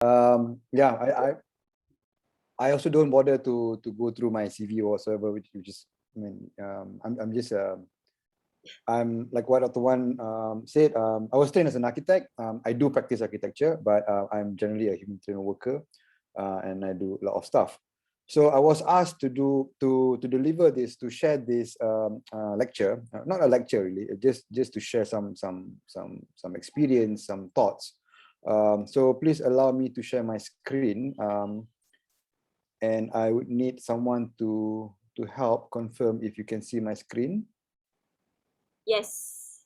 Yeah, I also don't bother to go through my CV or whatsoever, which is, I mean, I'm just I'm like what Dr. Wan said. I was trained as an architect. I do practice architecture, but I'm generally a humanitarian worker, and I do a lot of stuff. So I was asked to deliver this, to share this lecture, not a lecture really, just to share some experience, some thoughts. So please allow me to share my screen, and I would need someone to help confirm if you can see my screen. Yes.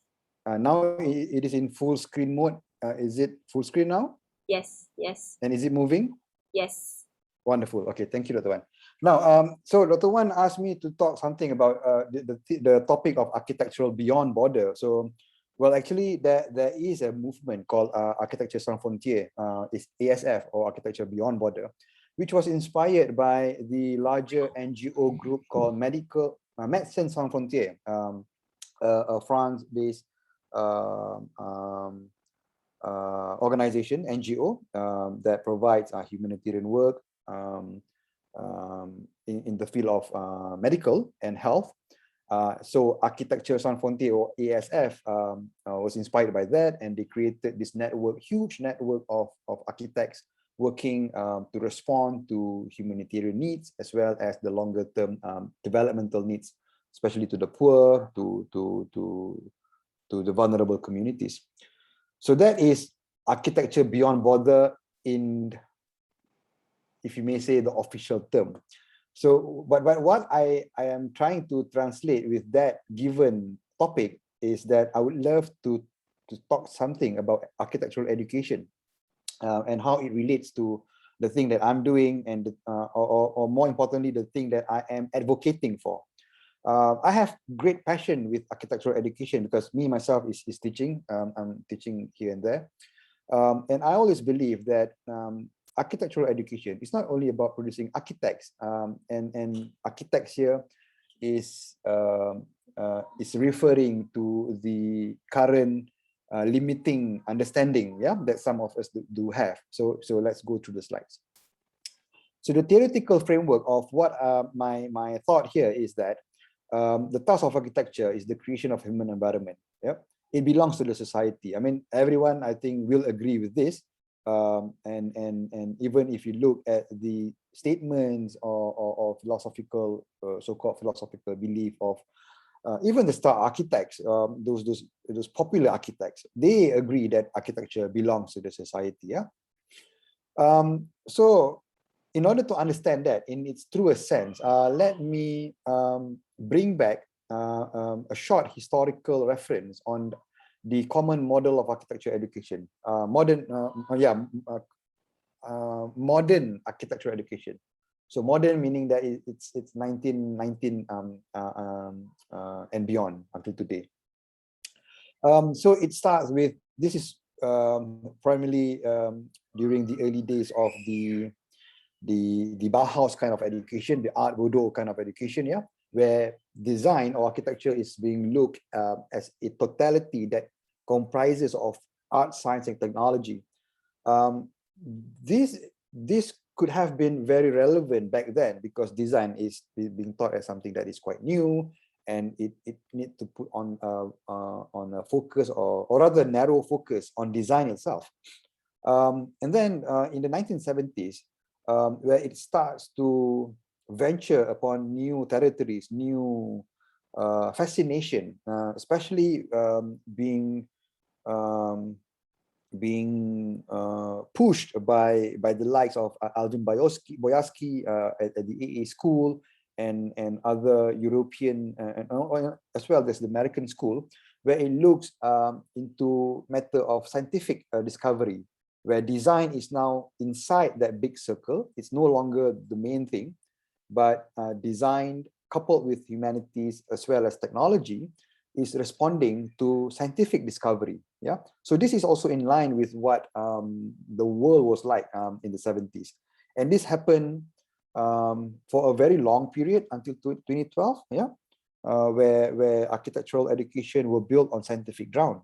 Now it is in full screen mode. Is it full screen now? Yes, yes. And is it moving? Yes. Wonderful. Okay, thank you, Dr. Wan. Now, so Dr. Wan asked me to talk something about the topic of architectural beyond border. So, well, actually, there is a movement called Architecture Sans Frontières, it's ASF, or Architecture Beyond Border, which was inspired by the larger NGO group called Médecins Sans Frontières, a France-based organization, NGO, that provides humanitarian work in the field of medical and health. So Architecture Sans Frontières, or ASF, was inspired by that, and they created this network, huge network of architects working to respond to humanitarian needs, as well as the longer term developmental needs, especially to the poor, to the vulnerable communities. So that is architecture beyond border in, if you may say, the official term. So, but what I am trying to translate with that given topic is that I would love to talk something about architectural education, and how it relates to the thing that I'm doing, and or more importantly, the thing that I am advocating for. I have great passion with architectural education because me myself is teaching. I'm teaching here and there, and I always believe that architectural education is not only about producing architects, and architects here is referring to the current limiting understanding, yeah, that some of us do have. So let's go through the slides. So the theoretical framework of what my thought here is that the task of architecture is the creation of human environment. Yep, it belongs to the society. I mean, everyone, I think, will agree with this. And even if you look at the statements or philosophical, so-called philosophical belief of even the star architects, those popular architects, they agree that architecture belongs to the society. Yeah. So in order to understand that in its truest sense, let me bring back a short historical reference on the common model of architecture education, modern architecture education. So modern meaning that it's 1919 and beyond until today. So it starts with, this is primarily during the early days of the Bauhaus kind of education, the Art Nouveau kind of education, yeah, where design or architecture is being looked as a totality that comprises of art, science, and technology. This could have been very relevant back then because design is being taught as something that is quite new, and it needs to put on a focus, or rather narrow focus on design itself. And then in the 1970s, where it starts to venture upon new territories, new fascination, especially being pushed by the likes of Alvin Boyarsky at the AA School, and other European, as well as the American school, where it looks into matter of scientific discovery, where design is now inside that big circle. It's no longer the main thing, but design coupled with humanities as well as technology is responding to scientific discovery. Yeah, so this is also in line with what the world was like in the 70s, and this happened for a very long period until 2012. Yeah, where architectural education were built on scientific ground.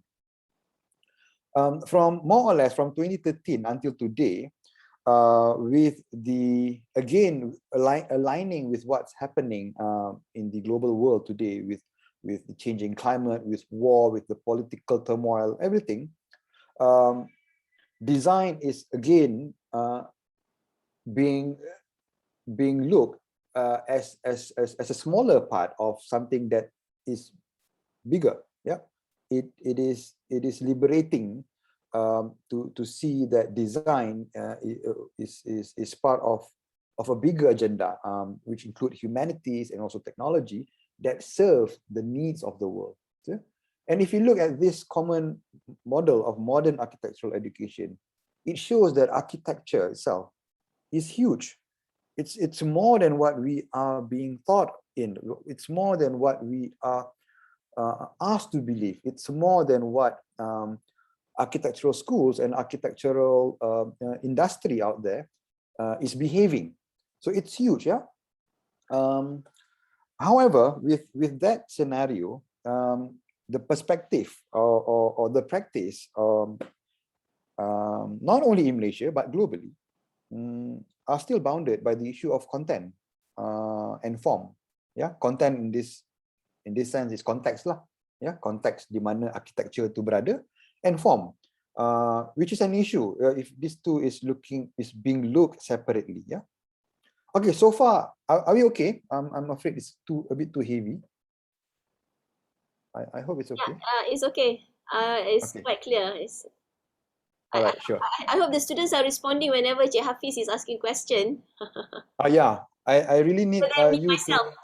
From more or less from 2013 until today, with the, again, aligning with what's happening in the global world today, with the changing climate, with war, with the political turmoil, everything. Design is again being looked as a smaller part of something that is bigger. Yeah, it is liberating to see that design is part of a bigger agenda, which include humanities and also technology that serve the needs of the world. Yeah? And if you look at this common model of modern architectural education, it shows that architecture itself is huge. It's more than what we are being taught in. It's more than what we are asked to believe. It's more than what architectural schools and architectural industry out there is behaving. So it's huge, yeah. However, with that scenario, the perspective or the practice, not only in Malaysia but globally, are still bounded by the issue of content and form. Yeah, content in this sense is context lah. Yeah, context di mana architecture tu berada, and form, which is an issue if these two is being looked separately. Yeah. Okay, so far, are we okay? I'm afraid it's a bit too heavy. I hope it's okay. Yeah, it's okay. It's Okay. quite clear. All right, sure. I hope the students are responding whenever Cik Hafiz is asking question. Yeah, I really need Me you to. myself.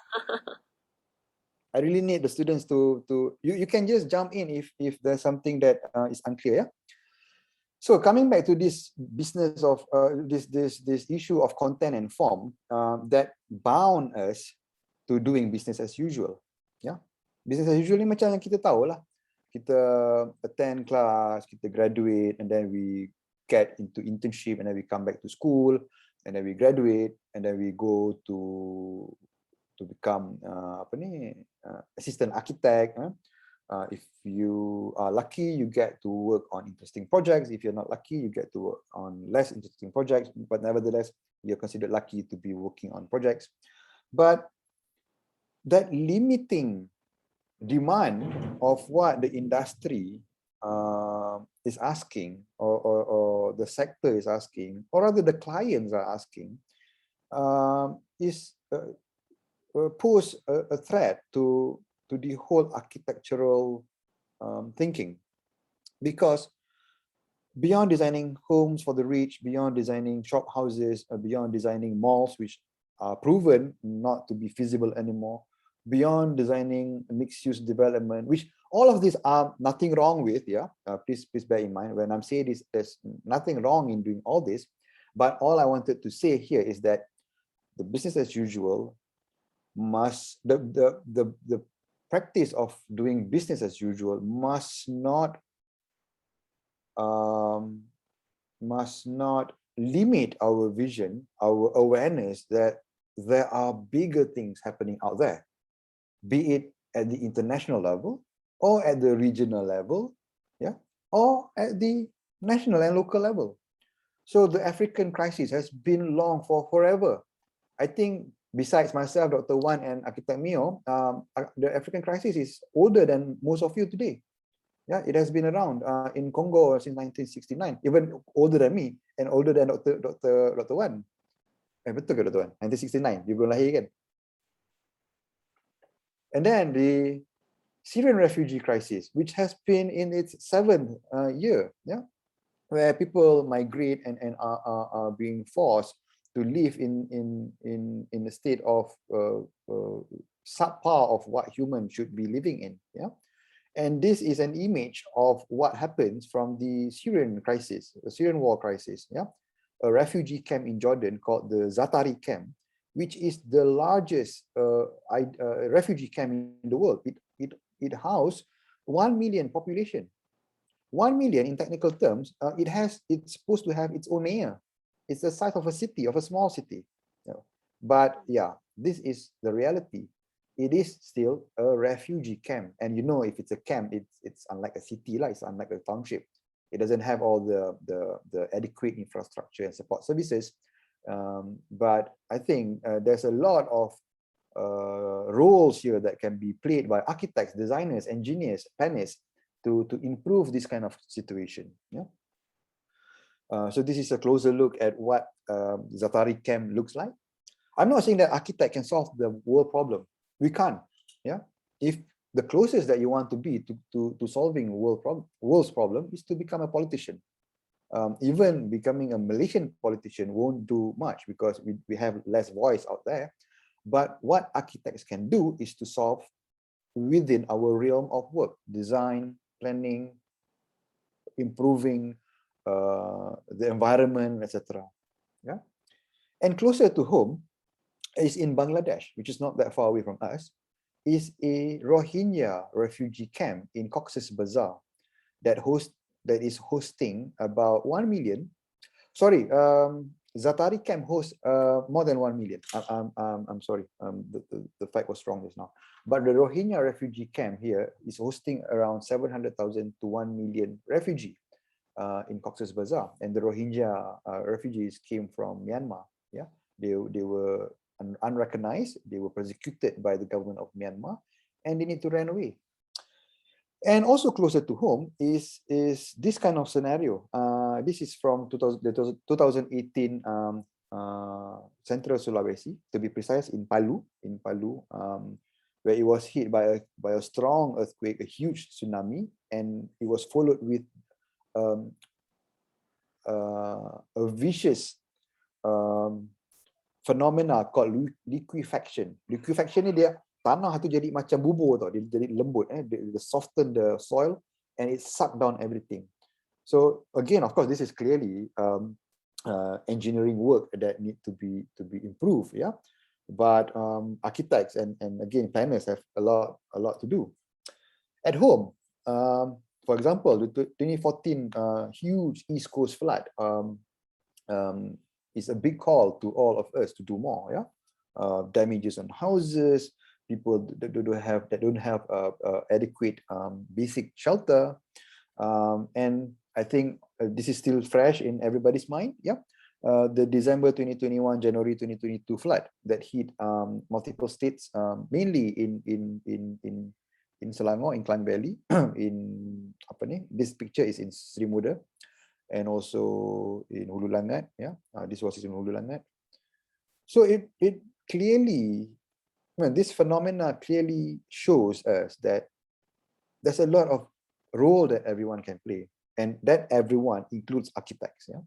I really need the students to you can just jump in if there's something that is unclear. Yeah. So coming back to this business of this issue of content and form that bound us to doing business as usual. Yeah, business as usual ni macam yang kita tahu lah. Kita attend class, kita graduate, and then we get into internship, and then we come back to school, and then we graduate, and then we go to become assistant architect. If you are lucky, you get to work on interesting projects. If you're not lucky, you get to work on less interesting projects. But nevertheless, you're considered lucky to be working on projects. But that limiting demand of what the industry is asking, or the sector is asking, or rather the clients are asking, is pose a threat to the whole architectural thinking, because beyond designing homes for the rich, beyond designing shop houses, beyond designing malls which are proven not to be feasible anymore, beyond designing mixed-use development, which all of these are nothing wrong with. Yeah, please bear in mind when I'm saying this, there's nothing wrong in doing all this, but all I wanted to say here is that the business as usual must, the practice of doing business as usual must not limit our vision, our awareness that there are bigger things happening out there, be it at the international level or at the regional level, yeah, or at the national and local level. So the African crisis has been long for forever. I think besides myself, Dr. Wan, and Architect Mio, the African crisis is older than most of you today. Yeah, it has been around in Congo since 1969, even older than me and older than Dr. Wan. Betul ke Dr. Wan? 1969, you belum lahir kan? And then the Syrian refugee crisis, which has been in its 7th year, yeah, where people migrate and are being forced to live in a state of subpar of what humans should be living in. Yeah, and this is an image of what happens from the Syrian crisis, the Syrian war crisis. Yeah, a refugee camp in Jordan called the Zatari camp, which is the largest refugee camp in the world. It housed 1 million population. 1 million in technical terms. It's supposed to have its own mayor. It's the size of a city, of a small city. But yeah, this is the reality. It is still a refugee camp, and if it's a camp, it's unlike a city, it's unlike a township. It doesn't have all the adequate infrastructure and support services. But I think there's a lot of roles here that can be played by architects, designers, engineers, planners to improve this kind of situation. Yeah. So this is a closer look at what Zatari Camp looks like. I'm not saying that architect can solve the world problem. We can't. Yeah. If the closest that you want to be to solving world's problem is to become a politician. Even becoming a Malaysian politician won't do much because we have less voice out there. But what architects can do is to solve within our realm of work, design, planning, improving the environment, etc. Yeah. And closer to home is in Bangladesh, which is not that far away from us, is a Rohingya refugee camp in Cox's Bazar that is hosting about 1 million. Sorry, Zatari camp hosts more than 1 million. I'm sorry, the fact was wrong just now. But the Rohingya refugee camp here is hosting around 700,000 to 1 million refugee in Cox's Bazar. And the Rohingya refugees came from Myanmar. Yeah, they were unrecognized, they were persecuted by the government of Myanmar, and they need to run away. And also closer to home is this kind of scenario. This is from 2018 Central Sulawesi, to be precise, in Palu, where it was hit by a strong earthquake, a huge tsunami, and it was followed with a vicious phenomena called liquefaction. Liquefaction ni dia tanah tu jadi macam bubur tau, dia jadi lembut, they soften the soil and it suck down everything. So again, of course, this is clearly engineering work that need to be improved, yeah. But architects and again planners have a lot to do. At home, for example, the 2014 huge East Coast flood is a big call to all of us to do more. Yeah, damages on houses, people that don't have adequate basic shelter, and I think this is still fresh in everybody's mind. Yeah, the December 2021, January 2022 flood that hit multiple states, mainly in Selangor, in Klang Valley, in this picture is in Sri Muda, and also in Hulu Langat. Yeah, this was in Hulu Langat. So it clearly, this phenomena clearly shows us that there's a lot of role that everyone can play, and that everyone includes architects. Yeah.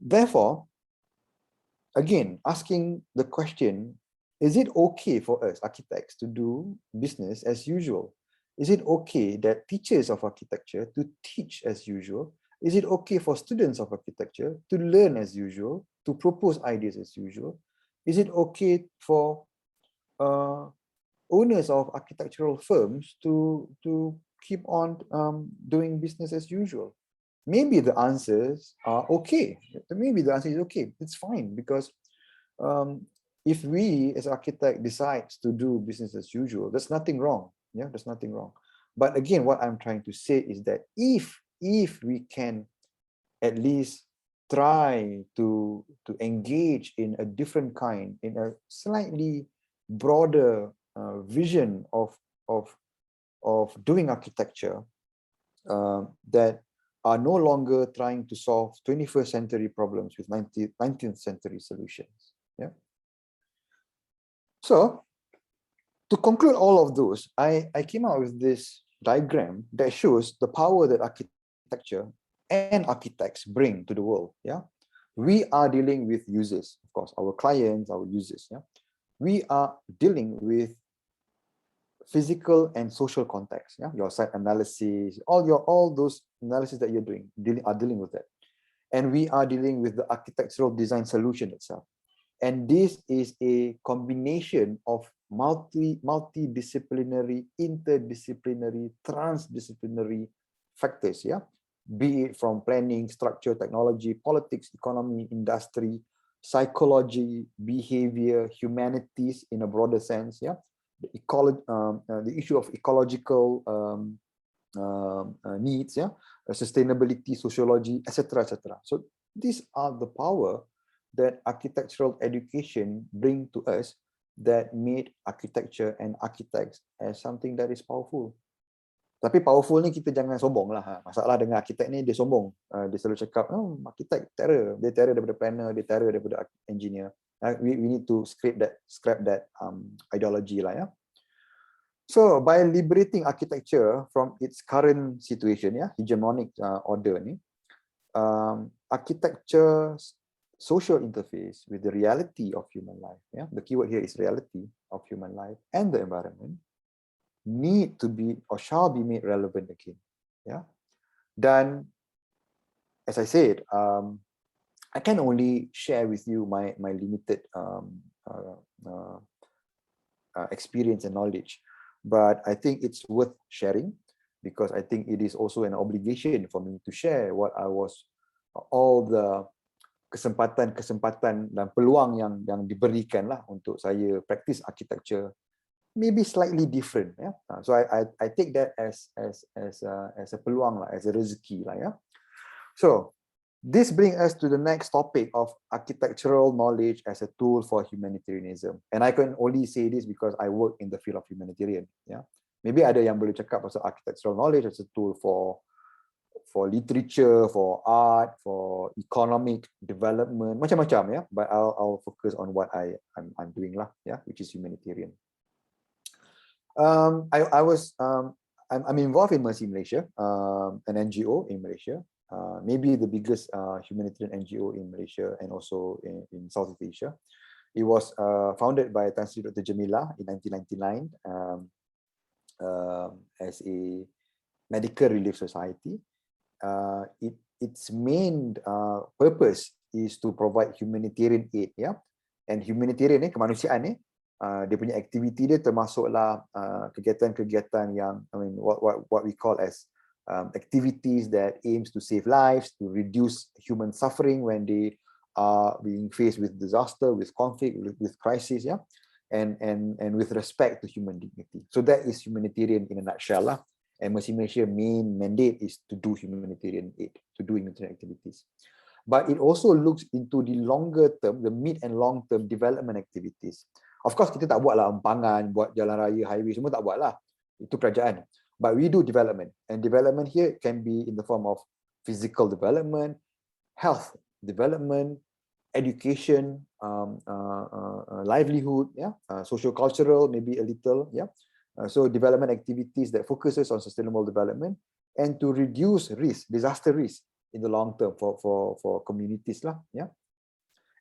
Therefore, again, asking the question, is it okay for us architects to do business as usual? Is it okay that teachers of architecture to teach as usual? Is it okay for students of architecture to learn as usual, to propose ideas as usual? Is it okay for owners of architectural firms to keep on doing business as usual? Maybe the answers are okay. Maybe the answer is okay. It's fine, because if we as architect decides to do business as usual, there's nothing wrong. Yeah, there's nothing wrong. But again, what I'm trying to say is that if we can at least try to engage in a different kind, in a slightly broader vision of doing architecture, that are no longer trying to solve 21st century problems with 19th century solutions. Yeah. So to conclude all of those, I came out with this diagram that shows the power that architecture and architects bring to the world. Yeah, we are dealing with users, of course, our clients, our users. Yeah, we are dealing with physical and social context. Yeah, your site analysis, all those analysis that you're doing are dealing with that, and we are dealing with the architectural design solution itself. And this is a combination of multidisciplinary, interdisciplinary, transdisciplinary factors. Yeah, be it from planning, structure, technology, politics, economy, industry, psychology, behavior, humanities in a broader sense. Yeah, the issue of ecological needs, sustainability, sociology, etc., etc. So these are the power that architectural education bring to us that made architecture and architects as something that is powerful. Tapi powerful ni kita jangan sombong lah. Masalah dengan arkitek ni dia sombong. Dia selalu cakap, oh, arkitek terror. Dia terror daripada planner, dia terror daripada engineer. We need to scrap that ideology lah, ya. So by liberating architecture from its current situation, hegemonic order ni, architecture's social interface with the reality of human life, the keyword here is reality of human life and the environment, need to be or shall be made relevant again. Dan as I said, I can only share with you my limited experience and knowledge, but I think it's worth sharing because I think it is also an obligation for me to share what I was, all the kesempatan dan peluang yang diberikan lah untuk saya practice architecture, maybe slightly different, so I take that as a peluang lah, as a rezeki lah, So this brings us to the next topic of architectural knowledge as a tool for humanitarianism, and I can only say this because I work in the field of humanitarian. Maybe ada yang boleh cakap pasal architectural knowledge as a tool for literature, for art, for economic development, macam-macam, but I'll focus on what I'm doing lah, which is humanitarian. I'm involved in Mercy Malaysia, an NGO in Malaysia, maybe the biggest humanitarian NGO in Malaysia and also in Southeast Asia. It was founded by Tan Sri Dr. Jamila in 1999 as a medical relief society. Its main purpose is to provide humanitarian aid, and humanitarian ni, kemanusiaan ni, dia punya aktiviti dia termasuklah kegiatan-kegiatan yang, I mean, what we call as activities that aims to save lives, to reduce human suffering when they are being faced with disaster, with conflict, with crisis, and with respect to human dignity. So that is humanitarian in a nutshell lah. And Mercy Malaysia main mandate is to do humanitarian aid, to do humanitarian activities. But it also looks into the longer term, the mid and long term development activities. Of course, kita tak buat lah empangan, buat jalan raya, highway, semua tak buat lah. Itu kerajaan. But we do development. And development here can be in the form of physical development, health development, education, livelihood, socio-cultural, maybe a little, so development activities that focuses on sustainable development and to reduce risk, disaster risk in the long term for communities lah,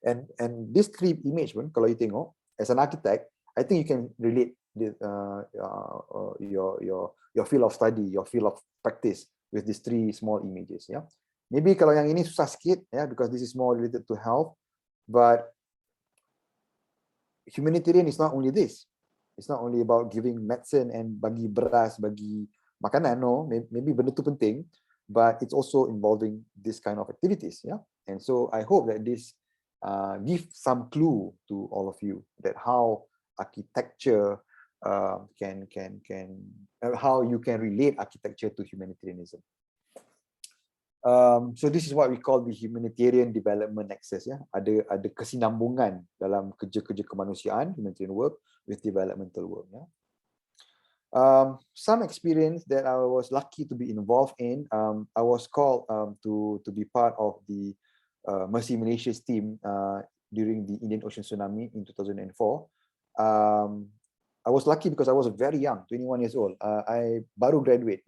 And this three image pun, kalau you tengok, as an architect, I think you can relate your field of study, your field of practice with these three small images, Maybe kalau yang ini susah sikit, because this is more related to health, but humanitarian is not only this. It's not only about giving medicine and bagi beras, bagi makanan, no, maybe benda tu penting, but it's also involving this kind of activities, And so I hope that this give some clue to all of you that how architecture how you can relate architecture to humanitarianism. So this is what we call the humanitarian development nexus, Ada kesinambungan dalam kerja-kerja kemanusiaan, humanitarian work with developmental work, Some experience that I was lucky to be involved in, I was called to be part of the Mercy Malaysia's team during the Indian Ocean tsunami in 2004. I was lucky because I was very young, 21 years old. I baru graduate,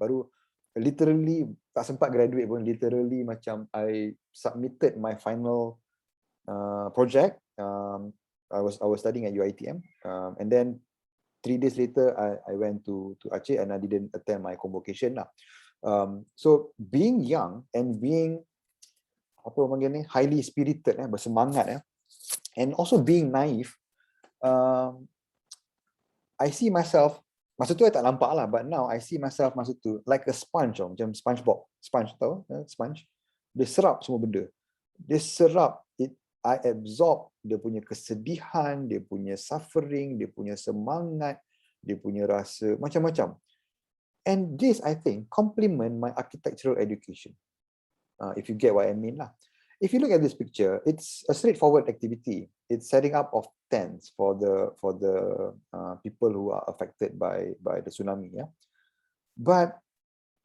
literally tak sempat graduate pun, literally macam I submitted my final project. I was studying at UiTM, and then 3 days later I went to Aceh and I didn't attend my convocation lah. So being young and being highly spirited, bersemangat, and also being naive, I see myself, masa tu I tak nampak lah, but now I see myself masa tu like a sponge, macam SpongeBob, sponge tahu, sponge, dia serap semua benda, dia serap, I absorb dia punya kesedihan, dia punya suffering, dia punya semangat, dia punya rasa macam-macam. And this, I think, complement my architectural education. If you get what I mean lah. If you look at this picture, it's a straightforward activity. It's setting up of tents for the people who are affected by the tsunami. Yeah, but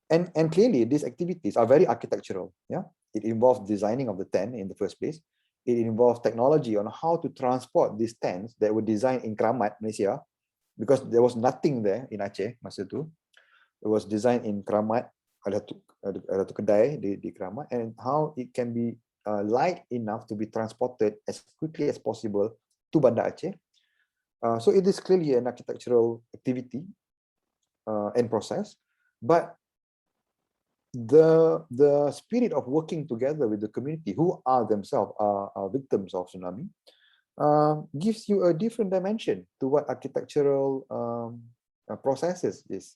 and clearly these activities are very architectural. Yeah, it involves designing of the tent in the first place. It involves technology on how to transport these tents that were designed in Kramat, Malaysia, because there was nothing there in Aceh masa tu. It was designed in Kramat, ada tu kedai di Kramat, and how it can be light enough to be transported as quickly as possible to Banda Aceh. So it is clearly an architectural activity and process, but the spirit of working together with the community, who are themselves are victims of tsunami, gives you a different dimension to what architectural processes is.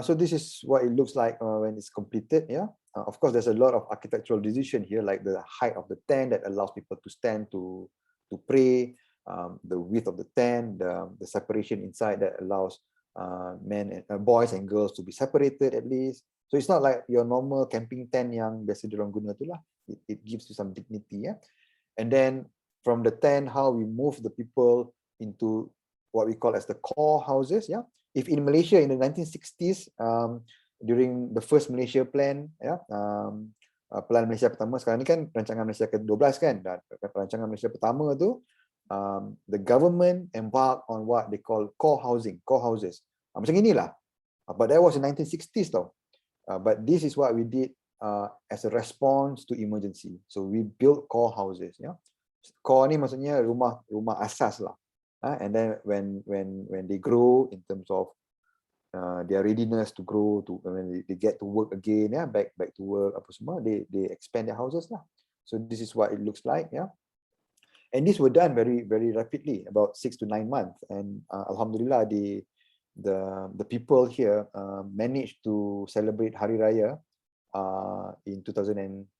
So this is what it looks like when it's completed. Yeah, of course, there's a lot of architectural decision here, like the height of the tent that allows people to stand to pray, the width of the tent, the separation inside that allows men and boys and girls to be separated at least. So it's not like your normal camping tent yang biasa diorang guna tu lah. It gives you some dignity. Yeah, and then from the tent, how we move the people into what we call as the core houses. Yeah. If in Malaysia in the 1960s, during the first Malaysia plan, Plan Malaysia pertama, sekarang ni kan rancangan Malaysia ke-12 kan, dan rancangan Malaysia pertama tu, the government embarked on what they call core houses. Macam inilah. But that was in 1960s tau. But this is what we did as a response to emergency. So we built core houses. Yeah? Core ni maksudnya rumah asas lah. And then when they grow in terms of their readiness to grow, to when they get to work again, yeah, back to work, apa semua, they expand their houses lah. So this is what it looks like, yeah. And these were done very rapidly, about 6 to 9 months. And alhamdulillah, the people here managed to celebrate Hari Raya in 2006.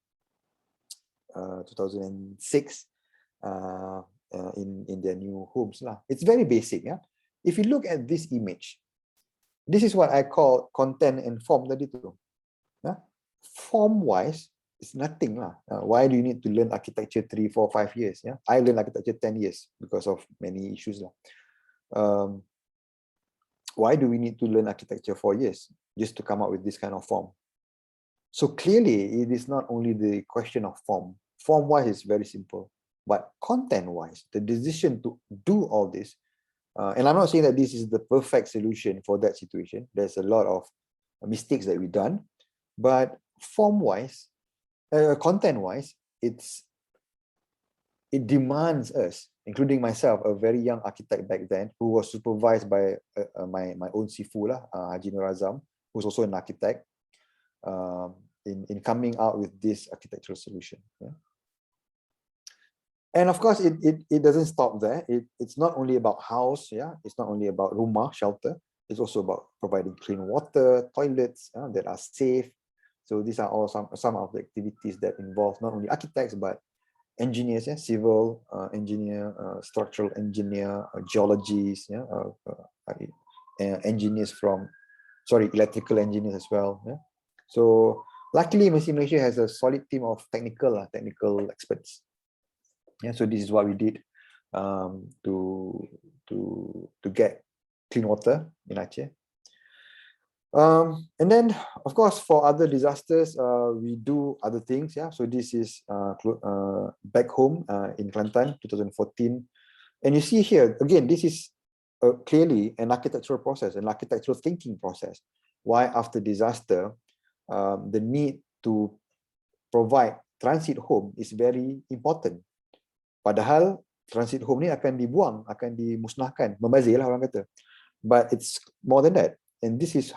In their new homes lah. It's very basic. Yeah. If you look at this image, this is what I call content and form tadi tu. Yeah. Form wise, it's nothing lah. Why do you need to learn architecture 3, 4, 5 years? Yeah. I learned architecture 10 years because of many issues lah. Why do we need to learn architecture 4 years just to come up with this kind of form? So clearly, it is not only the question of form. Form wise is very simple. But content-wise, the decision to do all this, and I'm not saying that this is the perfect solution for that situation. There's a lot of mistakes that we've done. But form-wise, content-wise, it demands us, including myself, a very young architect back then, who was supervised by my own sifu lah, Haji Nur Azam, who's also an architect, in coming out with this architectural solution. Yeah? And of course, it doesn't stop there. It's not only about house, yeah. It's not only about rumah, shelter. It's also about providing clean water, toilets that are safe. So these are all some of the activities that involve not only architects but engineers, yeah, civil engineer, structural engineer, geologists, yeah, engineers electrical engineers as well. Yeah. So luckily, Malaysia has a solid team of technical experts. Yeah, so this is what we did to get clean water in Aceh. And then, of course, for other disasters, we do other things. Yeah, so this is back home in Kelantan, 2014, and you see here again, this is clearly an architectural process, an architectural thinking process. Why after disaster, the need to provide transit home is very important. Padahal transit home ni akan dibuang, akan dimusnahkan, membazir lah orang kata. But it's more than that. And this is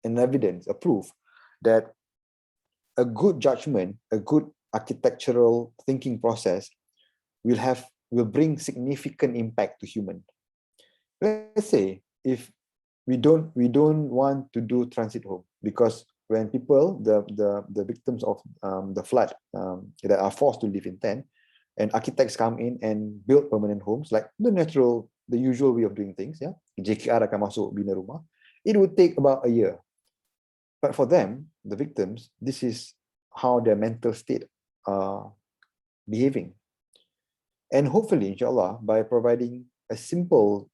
an evidence, a proof that a good judgment, a good architectural thinking process will bring significant impact to human. Let's say if we don't want to do transit home, because when people, the victims of the flood that are forced to live in tent, and architects come in and build permanent homes, like the the usual way of doing things, yeah, JKR akan masuk bina rumah, it would take about a year. But for them, the victims, this is how their mental state are behaving. And hopefully, inshallah, by providing a simple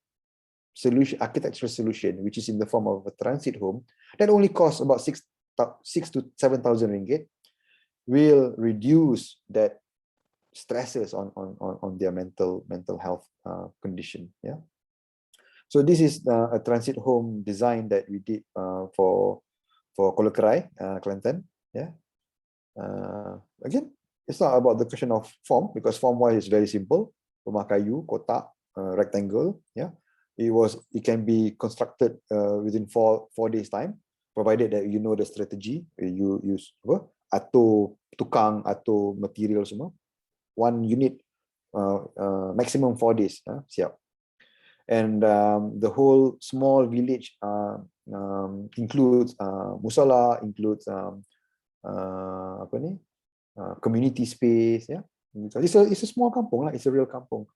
solution, architectural solution, which is in the form of a transit home, that only costs about 6 to 7,000 ringgit, will reduce that stresses on their mental health condition. Yeah. So this is a transit home design that we did for Kolokerai, Kelantan. Yeah. Again, it's not about the question of form, because form-wise is very simple. Rumah kayu, kotak, rectangle. Yeah. It can be constructed within four days time, provided that you know the strategy. You use atau tukang atau material semua. One unit, maximum 4 days. Siap. And the whole small village includes musala, includes community space. Yeah, it's a small kampung, it's a real kampung.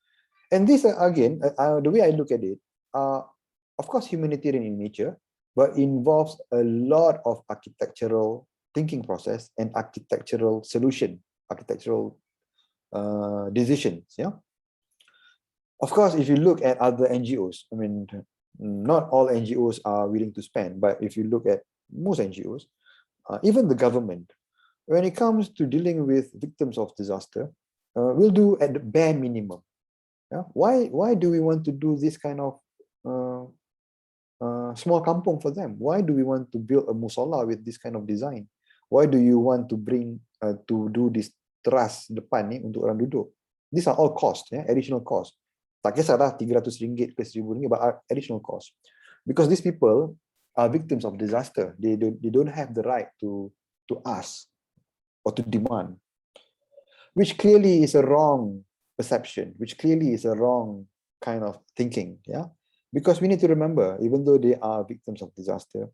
And this again, the way I look at it, of course, humanitarian in nature, but involves a lot of architectural thinking process and architectural solution, architectural decisions. Yeah. Of course, if you look at other NGOs, I mean, not all NGOs are willing to spend, but if you look at most NGOs, even the government, when it comes to dealing with victims of disaster, will do at the bare minimum. Yeah? Why do we want to do this kind of small kampung for them? Why do we want to build a musala with this kind of design? Why do you want to bring to do this teras depan ni untuk orang duduk? These are all costs, additional costs. Tak kisahlah RM300 ke RM1,000, but additional cost. Because these people are victims of disaster. They don't have the right to ask or to demand, which clearly is a wrong perception, which clearly is a wrong kind of thinking. Yeah, because we need to remember, even though they are victims of disaster,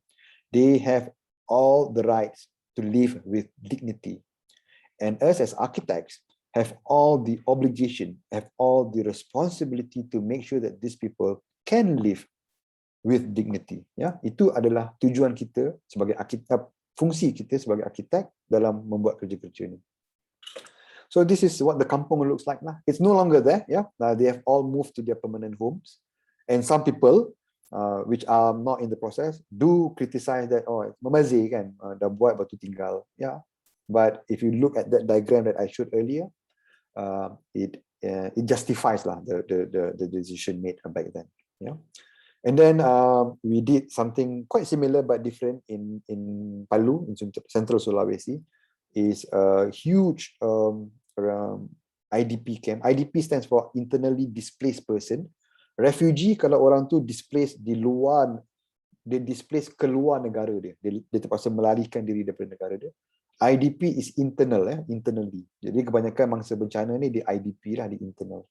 they have all the rights to live with dignity. And us as architects have all the obligation, have all the responsibility to make sure that these people can live with dignity. Ya, itu adalah tujuan kita sebagai arkitek, fungsi kita sebagai arkitek dalam membuat kerja-kerja ini. So this is what the kampung looks like lah. It's no longer there. Yeah, they have all moved to their permanent homes, and some people, which are not in the process, do criticize that, oh, membazir kan, dah buat batu tinggal. Yeah, but if you look at that diagram that I showed earlier, it justifies lah the decision made back then. Yeah, and then we did something quite similar but different in Palu, in Central Sulawesi. Is a huge IDP camp. IDP stands for internally displaced person. Refugee kalau orang tu displaced di luar, dia displaced keluar negara dia terpaksa melarikan diri daripada negara dia. IDP is internal, internally. Jadi kebanyakan mangsa bencana ni di IDP lah, di internal.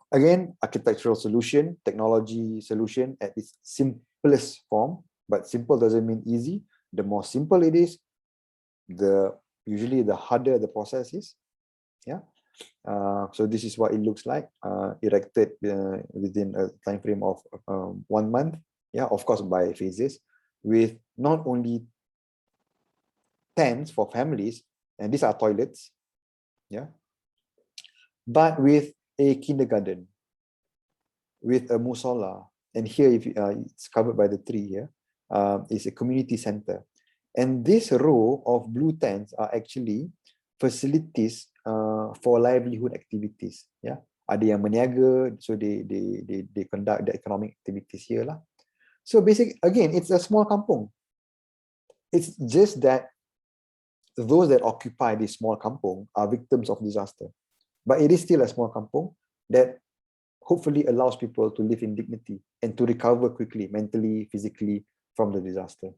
Again, architectural solution, technology solution at its simplest form, but simple doesn't mean easy. The more simple it is, usually the harder the process is. Yeah. So this is what it looks like, erected within a time frame of 1 month. Yeah, of course by phases, with not only tents for families, and these are toilets, yeah, but with a kindergarten, with a musala, and here if it's covered by the tree here, is a community center. And this row of blue tents are actually facilities for livelihood activities. Yeah, ada yang meniaga, so they conduct the economic activities here lah. So basically, again, it's a small kampung. It's just that those that occupy this small kampung are victims of disaster, but it is still a small kampung that hopefully allows people to live in dignity and to recover quickly, mentally, physically, from the disaster.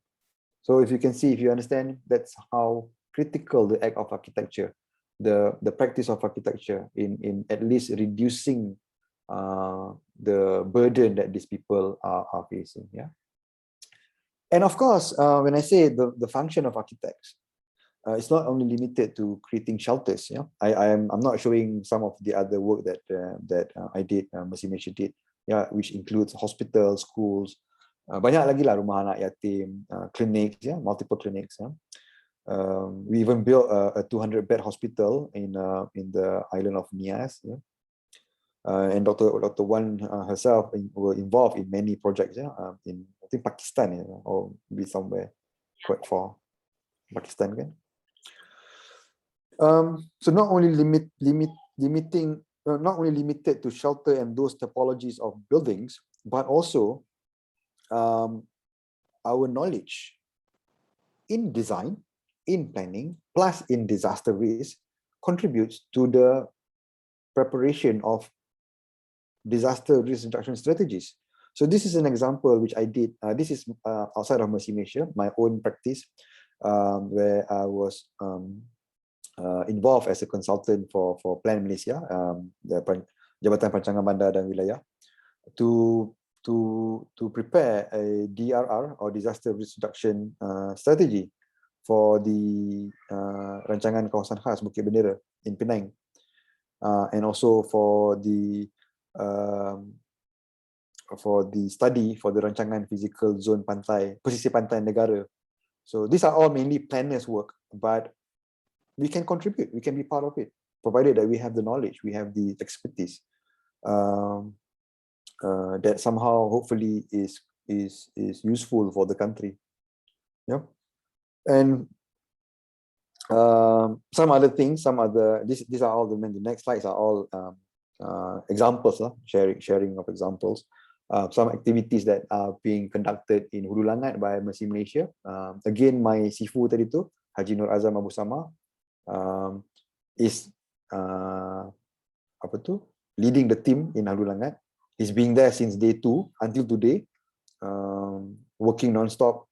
So if you can see, if you understand, that's how critical the act of architecture, the practice of architecture in at least reducing the burden that these people are facing. Yeah. And of course, when I say the function of architects, it's not only limited to creating shelters. Yeah, I'm not showing some of the other work that I did, Mercy Malaysia did. Yeah, which includes hospitals, schools, banyak lagi lah, rumah anak yatim, clinics, yeah, multiple clinics. Yeah. We even built a 200-bed hospital in the island of Nias. Yeah. And Dr. Wan herself were involved in many projects. Yeah, in I think Pakistan, yeah, or maybe somewhere quite far, Pakistan, kan? So not only not only limited to shelter and those typologies of buildings, but also our knowledge in design, in planning, plus in disaster risk contributes to the preparation of disaster risk reduction strategies. So this is an example which I did. This is outside of Mercy Malaysia, my own practice, where I was involved as a consultant for Plan Malaysia, Jabatan Perancangan Bandar dan Wilayah, to prepare a DRR or disaster risk reduction strategy for the rancangan kawasan khas Bukit Bendera in Penang, and also for the study for the rancangan physical zone pantai, pesisir pantai negara. So these are all mainly planners' work, but we can contribute, we can be part of it, provided that we have the knowledge, we have the expertise, that somehow hopefully is useful for the country. Yeah. And some other things, these are all the next slides are all examples, sharing of examples. Some activities that are being conducted in Hulu Langat by Mercy Malaysia. Again, my Sifu tadi tu, Haji Nur Azam Abu Sama, is leading the team in Hulu Langat. He's been there since day 2 until today, working non-stop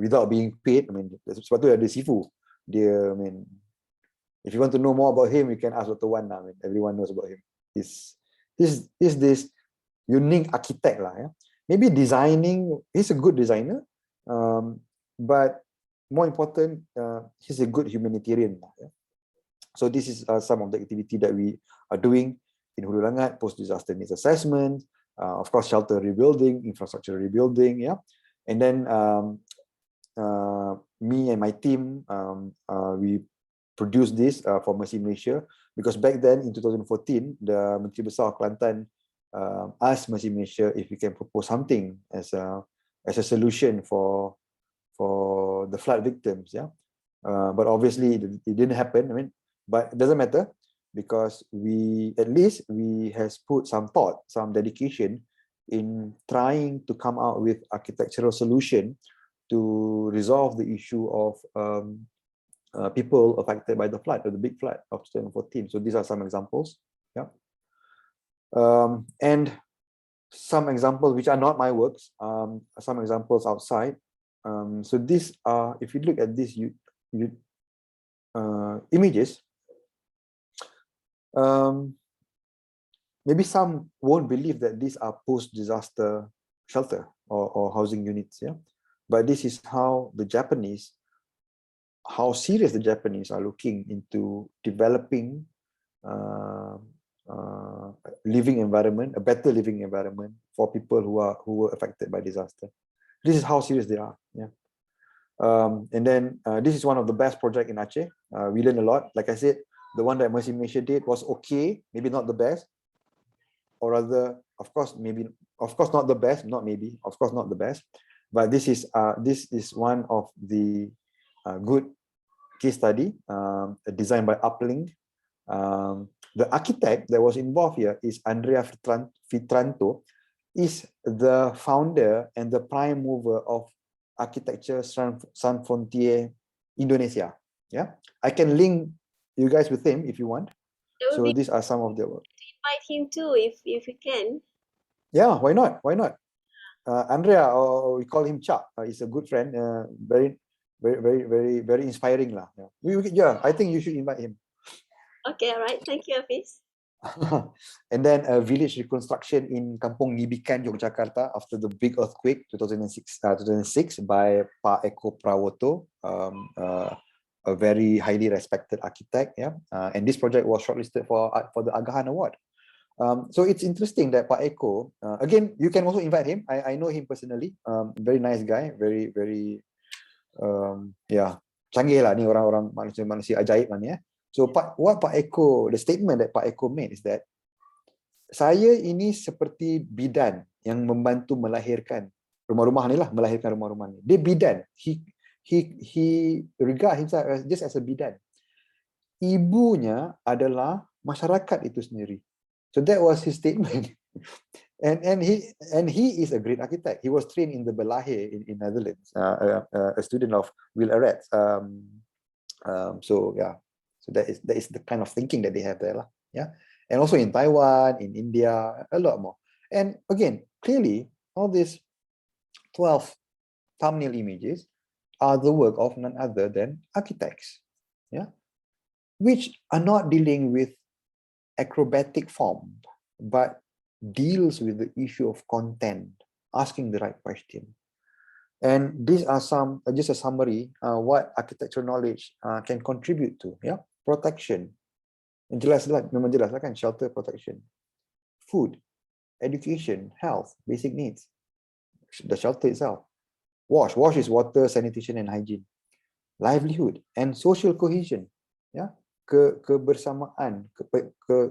without being paid. I mean, sebab tu ada Sifu. Dia, I mean, if you want to know more about him, you can ask Dr. Wan. I mean, everyone knows about him. He's this unique architect lah. Yeah? Maybe designing, he's a good designer, but more important, he's a good humanitarian. Yeah? So this is some of the activity that we are doing in Hulu Langat: post-disaster needs assessment, of course, shelter rebuilding, infrastructure rebuilding, yeah. And then me and my team, we produced this for Mercy Malaysia, because back then in 2014, the Menteri Besar Kelantan asked Mercy Malaysia if we can propose something as a solution for the flood victims, yeah. But obviously it didn't happen. I mean, but it doesn't matter, because at least we has put some thought, some dedication in trying to come out with architectural solution to resolve the issue of people affected by the flood, or the big flood of 2014. So these are some examples, yeah. And some examples which are not my works, some examples outside. So these are, if you look at these images, maybe some won't believe that these are post-disaster shelter or housing units, yeah. But this is how how serious the Japanese are looking into developing living environment, a better living environment for people who were affected by disaster. This is how serious they are, yeah. And then this is one of the best projects in Aceh. We learned a lot. Like I said, the one that Mercy Malaysia did was okay, maybe not the best, or rather, of course not the best, not maybe, of course not the best. But this is one of the good case study, designed by Uplink. The architect that was involved here is Andrea Fitranto, is the founder and the prime mover of architecture San Frontier Indonesia. Yeah, I can link you guys with him if you want. So these are some of the work. Invite him too if you can. Yeah, why not? Why not? Andrea, or we call him Chuck. He's a good friend. Very inspiring lah. Yeah, I think you should invite him. Okay, all right. Thank you, Hafiz. And then a village reconstruction in Kampung Nibikan, Yogyakarta, after the big earthquake 2006 by Pak Eko Prawoto, a very highly respected architect, yeah. And this project was shortlisted for the Agahan Award. So it's interesting that Pak Eko, again, you can also invite him. I know him personally. Very nice guy, very yeah, canggih lah ni orang-orang manusia ajaib lah ni ya. So what Pak Eko, the statement that Pak Eko made is that saya ini seperti bidan yang membantu melahirkan rumah-rumah ni lah, melahirkan rumah-rumah ni. Dia bidan. He regard himself just as a bidan. Ibunya adalah masyarakat itu sendiri. So that was his statement. And he is a great architect. He was trained in the Belahe in Netherlands, a student of Will Arets. So yeah, so that is the kind of thinking that they have there lah. Yeah, and also in Taiwan, in India, a lot more. And again, clearly, all these 12 thumbnail images are the work of none other than architects. Yeah, which are not dealing with acrobatic form, but deals with the issue of content, asking the right question. And these are some, just a summary, what architectural knowledge can contribute to. Yeah, protection, memang jelas lah kan, shelter protection, food, education, health, basic needs, the shelter itself, wash is water, sanitation and hygiene, livelihood and social cohesion, yeah, kebersamaan,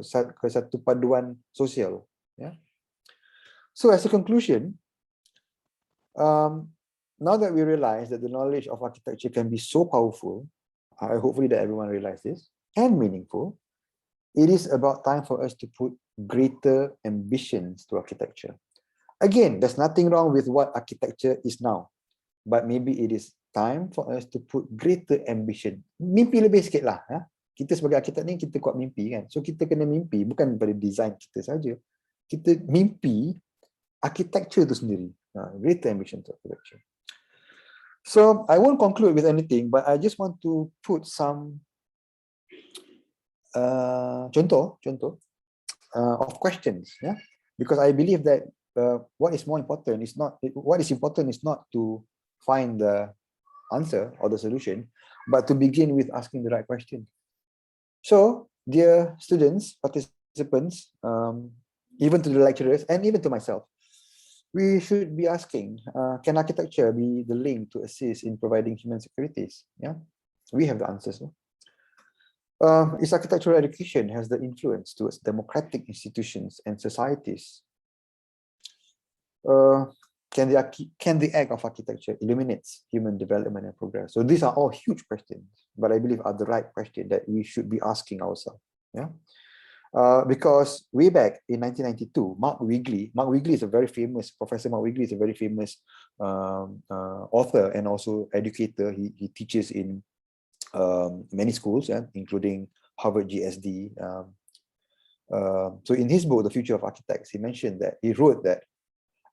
satu paduan sosial. Yeah. So as a conclusion, now that we realize that the knowledge of architecture can be so powerful, hopefully that everyone realizes, and meaningful, it is about time for us to put greater ambitions to architecture. Again, there's nothing wrong with what architecture is now, but maybe it is time for us to put greater ambition. Mimpi lebih sikit lah. Kita sebagai arkitek ni, kita kuat mimpi kan. So kita kena mimpi, bukan pada design kita saja. Kita mimpi architecture itu sendiri. Greater ambition to architecture. So I won't conclude with anything, but I just want to put some contoh of questions, yeah, because I believe that what is important is not to find the answer or the solution, but to begin with asking the right question. So, dear students, participants, even to the lecturers and even to myself, we should be asking, can architecture be the link to assist in providing human securities? Yeah, we have the answers. No? Is architectural education has the influence towards democratic institutions and societies? Can the act of architecture eliminates human development and progress? So these are all huge questions, but I believe are the right question that we should be asking ourselves. Yeah, because way back in 1992, Mark Wigley is a very famous Professor. Mark Wigley is a very famous author and also educator. He teaches in many schools, including Harvard GSD. So in his book, The Future of Architects, he wrote that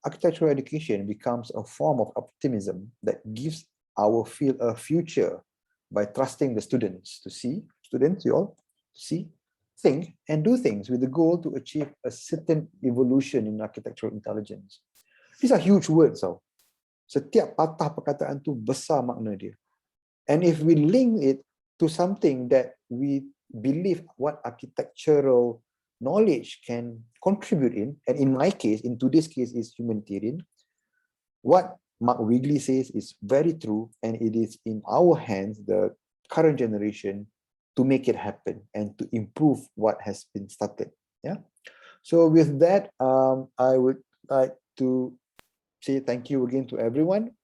architectural education becomes a form of optimism that gives our field a future by trusting the students to see, think, and do things with the goal to achieve a certain evolution in architectural intelligence. These are huge words. So, setiap patah perkataan tu besar makna dia. And if we link it to something that we believe what architectural knowledge can contribute in, and in my case, in today's case, is humanitarian, what Mark Wigley says is very true, and it is in our hands, the current generation, to make it happen and to improve what has been started. Yeah. So with that, I would like to say thank you again to everyone.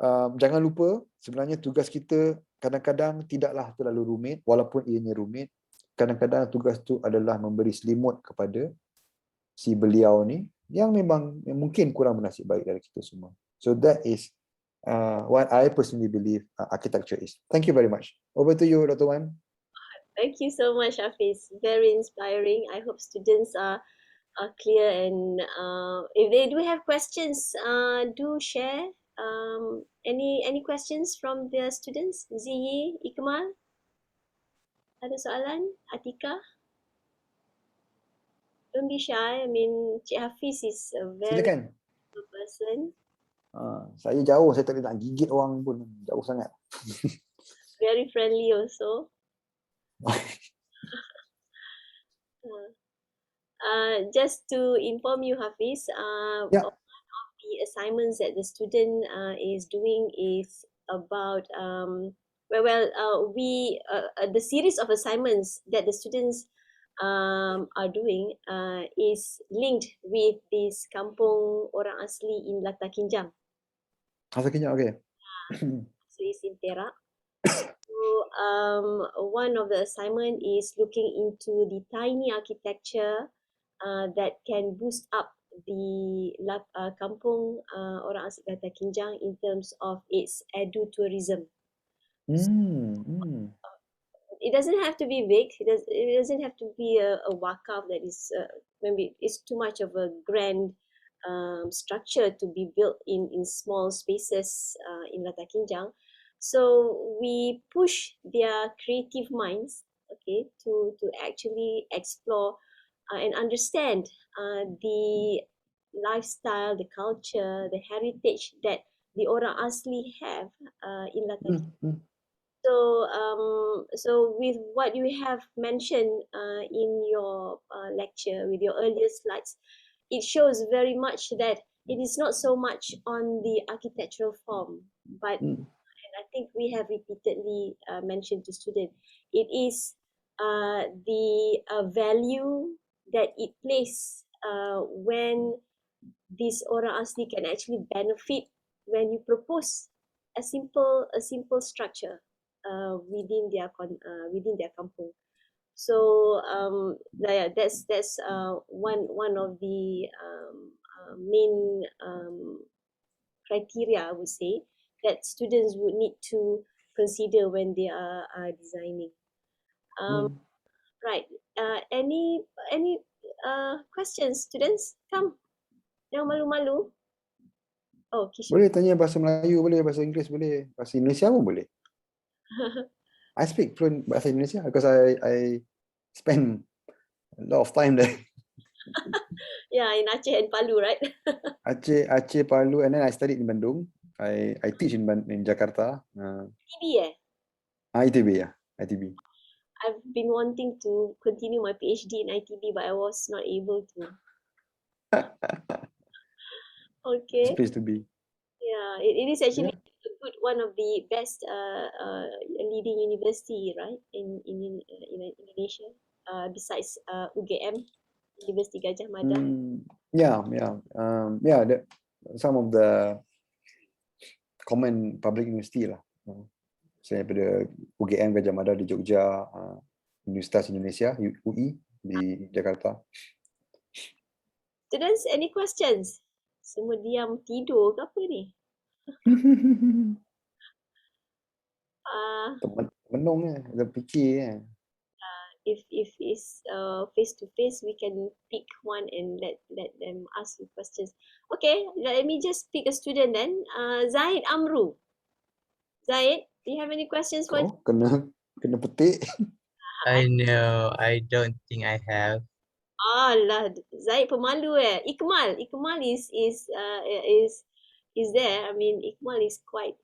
Jangan lupa, sebenarnya tugas kita kadang-kadang tidaklah terlalu rumit, walaupun ianya rumit. Kadang-kadang tugas tu adalah memberi selimut kepada si beliau ni yang mungkin kurang bernasib baik dari kita semua. So that is what I personally believe architecture is. Thank you very much. Over to you, Dr. Wan. Thank you so much, Hafiz. Very inspiring. I hope students are clear, and if they do have questions, do share. Any questions from the students? Ziyi, Ikmal? Ada soalan? Atika? Don't be shy. I mean, Cik Hafiz is a very good person. Saya jauh, saya tak nak gigit orang pun, jauh sangat. very friendly also. Just to inform you, Hafiz, Yeah. the assignments that the student is doing is about the series of assignments that the students are doing is linked with this kampung orang asli in Lata Kinjang. Okay. So it's in Perak. So one of the assignment is looking into the tiny architecture that can boost up the kampung orang asli Lata Kinjang in terms of its edu-tourism. It doesn't have to be big. It doesn't have to be a wakaf that is maybe it's too much of a grand structure to be built in small spaces in Lata Kinjang. So we push their creative minds, okay, to actually explore and understand the lifestyle, the culture, the heritage that the orang asli have in Lata Kinjang. So with what you have mentioned in your lecture, with your earlier slides, it shows very much that it is not so much on the architectural form, but and I think we have repeatedly mentioned to students, it is the value that it plays when this orang asli can actually benefit when you propose a simple structure within their kampung. So that's one of the main criteria, I would say, that students would need to consider when they are designing. Right. Any questions, students? Come, jangan malu-malu. Oh, Kishore. Boleh tanya bahasa Melayu, boleh bahasa Inggeris, boleh bahasa Indonesia pun boleh. I speak fluent bahasa Indonesia because I spend a lot of time there. Yeah, in Aceh and Palu, right? Aceh, Palu, and then I studied in Bandung. I teach in Jakarta. ITB ITB, yeah, ITB. I've been wanting to continue my PhD in ITB, but I was not able to. It's a Okay. place to be. Yeah, it is actually Yeah. a good one of the best leading university, right, in Indonesia. Besides UGM, University Gajah Mada. Yeah. Some of the common public university lah. Saya daripada UGM Gajah Mada di Jogja, Universitas Indonesia UI di Jakarta. Students, any questions? Semua diam tidur ke apa ni? Menung dia fikir. If it's face to face, we can pick one and let them ask you questions. Okay, let me just pick a student then. Zaid Amru. Zaid, do you have any questions for? Kau kena petik. I know. I don't think I have. Alah, Zaid pemalu Ikmal is there. I mean, Ikmal is quite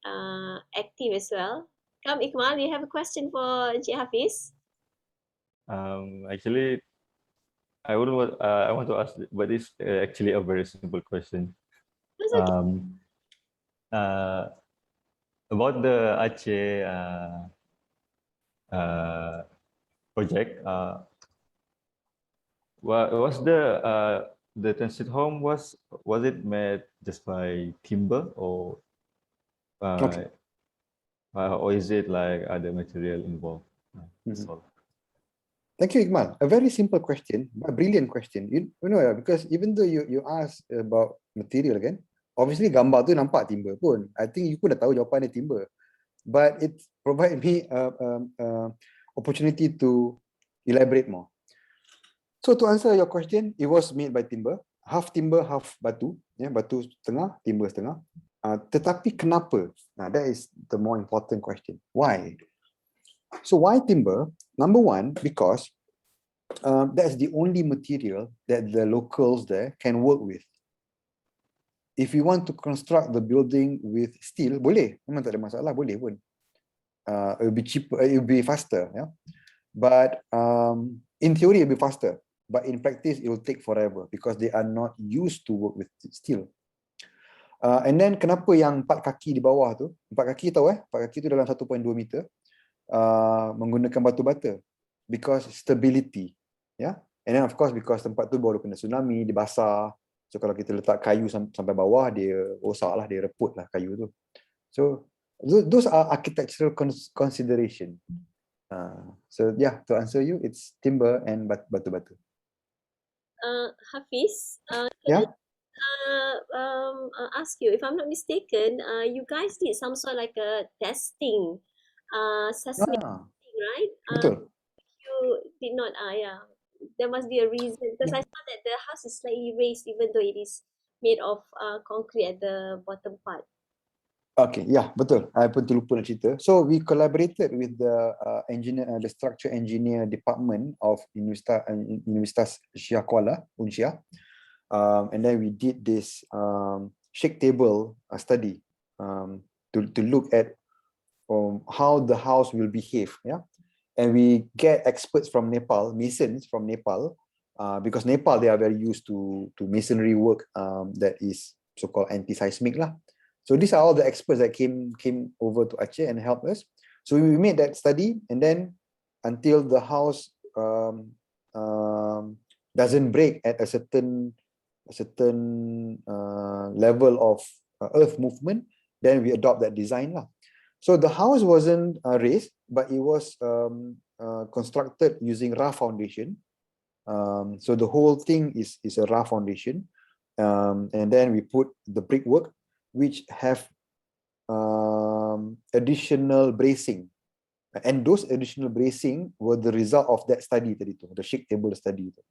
active as well. Come, Ikmal, do you have a question for Encik Hafiz? Actually, I want to ask, but it's actually a very simple question. That's okay. About the Aceh project, was the transit home was it made just by timber or or is it like other material involved? That's all. Thank you, Ikmal. A very simple question, but a brilliant question. You know, because even though you ask about material again, obviously gambar tu nampak timber pun. I think you pun dah tahu jawapan dia timber. But it provide me opportunity to elaborate more. So to answer your question, it was made by timber, half timber, half batu. Ya, batu setengah, timber setengah. Tetapi kenapa? That is the more important question. Why? So why timber? Number one, because that's the only material that the locals there can work with. If you want to construct the building with steel, boleh. Memang tak ada masalah, boleh pun. it will be cheaper, it will be faster, yeah. But in theory, it will be faster. But in practice, it will take forever because they are not used to work with steel. And then kenapa yang 4 kaki di bawah tu, 4 kaki tahu 4 kaki tu dalam 1.2 meter, menggunakan batu bata because stability, yeah. And then of course because tempat tu baru kena tsunami, dia basah. So kalau kita letak kayu sampai bawah, dia rosak lah, dia reput lah kayu tu. So those are architectural consideration. So yeah, to answer you, it's timber and batu bata. Hafiz, Yeah. ask you, if I'm not mistaken, you guys did some sort like a testing, seismic testing, right? Betul. You did not, yeah. There must be a reason because I saw that the house is slightly raised even though it is made of concrete at the bottom part. Okay, yeah, betul. I pun terlupa nak cerita. So we collaborated with the engineer, the structure engineer department of Universitas Syah Kuala, Unsia, and then we did this shake table study to look at how the house will behave. Yeah, and we get experts from Nepal, masons from Nepal, because Nepal they are very used to masonry work that is so-called anti-seismic lah. So these are all the experts that came over to Aceh and helped us. So we made that study, and then until the house doesn't break at a certain level of earth movement, then we adopt that design lah. So the house wasn't raised, but it was constructed using rough foundation. So the whole thing is a rough foundation, and then we put the brickwork, which have additional bracing, and those additional bracing were the result of that study tadi tu, the shake table study tu.